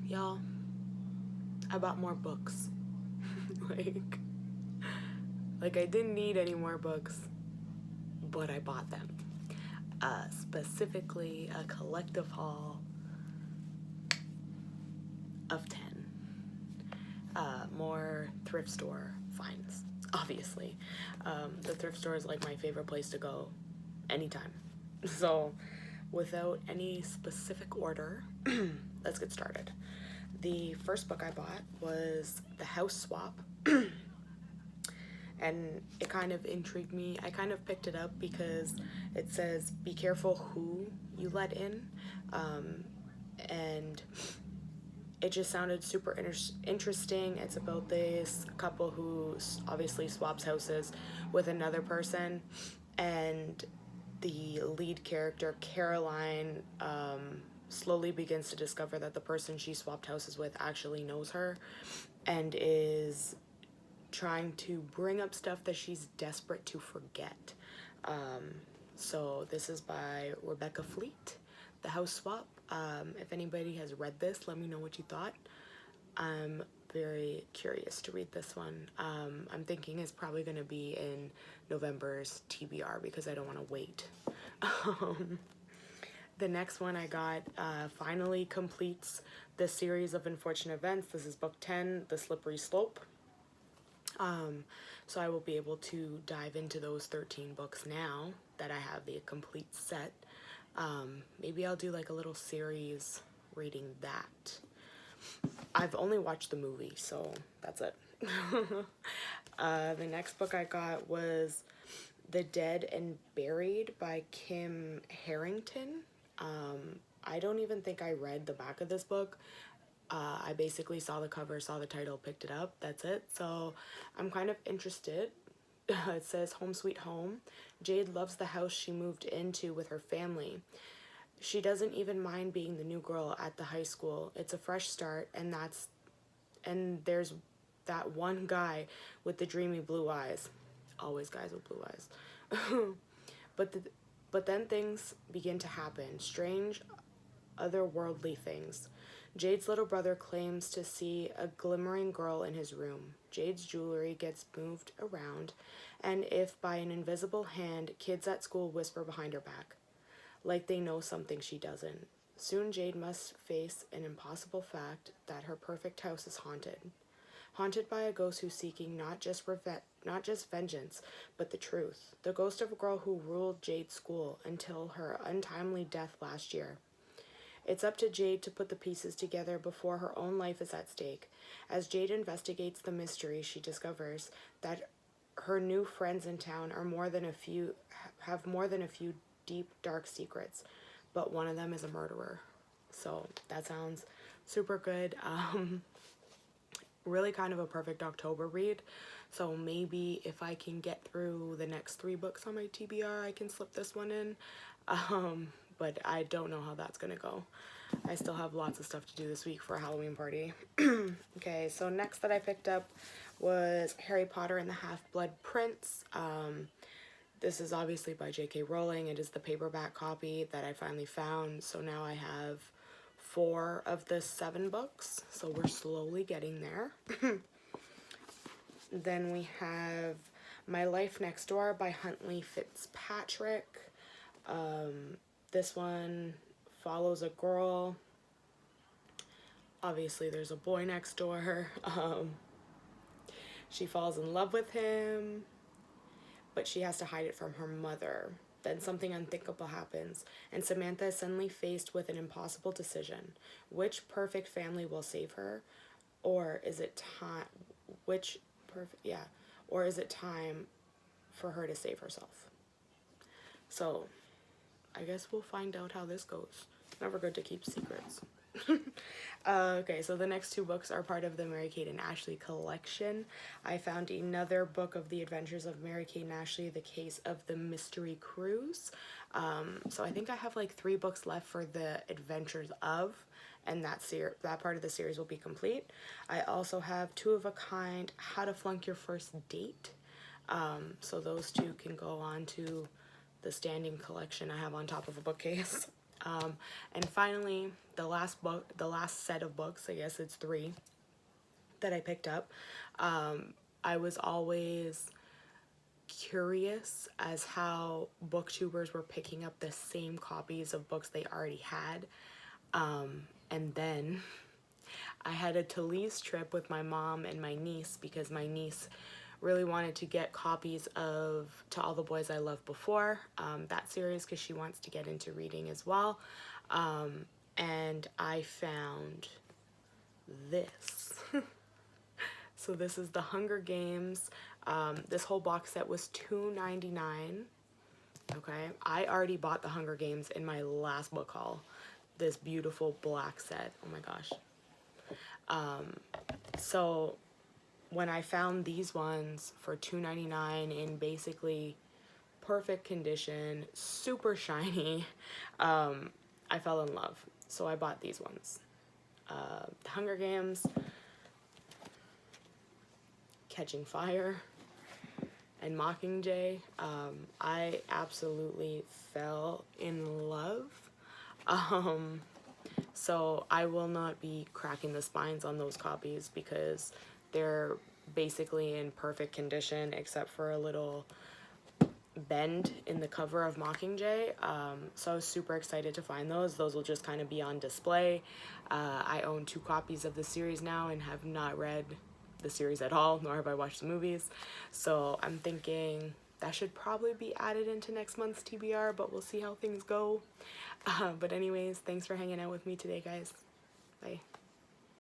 Y'all, I bought more books. like, like I didn't need any more books, but I bought them. Specifically, a collective haul of 10. More thrift store finds, obviously. The thrift store is like my favorite place to go anytime. So, without any specific order, let's get started. The first book I bought was The House Swap. And it kind of intrigued me. I kind of picked it up because it says be careful who you let in, and it just sounded super interesting. It's about this couple who obviously swaps houses with another person, and the lead character, Caroline, slowly begins to discover that the person she swapped houses with actually knows her and is trying to bring up stuff that she's desperate to forget. So this is by Rebecca Fleet, The House Swap. If anybody has read this, let me know what you thought. I'm very curious to read this one. I'm thinking it's probably going to be in November's TBR because I don't want to wait. The next one I got finally completes the series of unfortunate events. This is book 10, The Slippery Slope. So I will be able to dive into those 13 books now that I have the complete set. Maybe I'll do like a little series reading that. I've only watched the movie, so that's it. The next book I got was The Dead and Buried by Kim Harrington. I don't even think I read the back of this book. I basically saw the cover, saw the title, picked it up. That's it. So I'm kind of interested. It says Home Sweet Home. Jade loves the house she moved into with her family. She doesn't even mind being the new girl at the high school. It's a fresh start, and there's that one guy with the dreamy blue eyes. Always guys with blue eyes. But then things begin to happen. Strange, otherworldly things. Jade's little brother claims to see a glimmering girl in his room. Jade's jewelry gets moved around, and if by an invisible hand, kids at school whisper behind her back, like they know something she doesn't. Soon Jade must face an impossible fact that her perfect house is haunted. Haunted by a ghost who's seeking not just vengeance, but the truth. The ghost of a girl who ruled Jade's school until her untimely death last year. It's up to Jade to put the pieces together before her own life is at stake. As Jade investigates the mystery, she discovers that her new friends in town have more than a few deep, dark secrets, but one of them is a murderer. So that sounds super good. Really kind of a perfect October read. So maybe if I can get through the next 3 books on my TBR, I can slip this one in. But I don't know how that's gonna go. I still have lots of stuff to do this week for a Halloween party. Okay, so next that I picked up was Harry Potter and the Half-Blood Prince. This is obviously by J.K. Rowling. It is the paperback copy that I finally found. So now I have 4 of the 7 books. So we're slowly getting there. Then we have My Life Next Door by Huntley Fitzpatrick. This one follows a girl. Obviously, there's a boy next door. She falls in love with him, but she has to hide it from her mother. Then something unthinkable happens, and Samantha is suddenly faced with an impossible decision. Which perfect family will save her? Or is it time... Or is it time for her to save herself? So I guess we'll find out how this goes. Never good to keep secrets. Okay, so the next 2 books are part of the Mary-Kate and Ashley collection. I found another book of the adventures of Mary-Kate and Ashley, The Case of the Mystery Cruise. So I think I have like 3 books left for the adventures of, and that part of the series will be complete. I also have Two of a Kind, How to Flunk Your First Date. So those 2 can go on to the standing collection I have on top of a bookcase. And finally, the last set of books, I guess it's 3, that I picked up. I was always curious as how booktubers were picking up the same copies of books they already had. And then I had a Toulouse trip with my mom and my niece because my niece really wanted to get copies of To All the Boys I Loved Before, that series, because she wants to get into reading as well. And I found this. So this is the Hunger Games. This whole box set was $2.99. Okay, I already bought the Hunger Games in my last book haul. This beautiful black set. Oh my gosh. So when I found these ones for $2.99 in basically perfect condition, super shiny, I fell in love. So I bought these ones. The Hunger Games, Catching Fire, and Mockingjay. I absolutely fell in love. So I will not be cracking the spines on those copies because they're basically in perfect condition except for a little bend in the cover of Mockingjay. So I was super excited to find those. Those will just kind of be on display. I own 2 copies of the series now and have not read the series at all, nor have I watched the movies. So I'm thinking that should probably be added into next month's TBR, but we'll see how things go. But anyways, thanks for hanging out with me today, guys. Bye.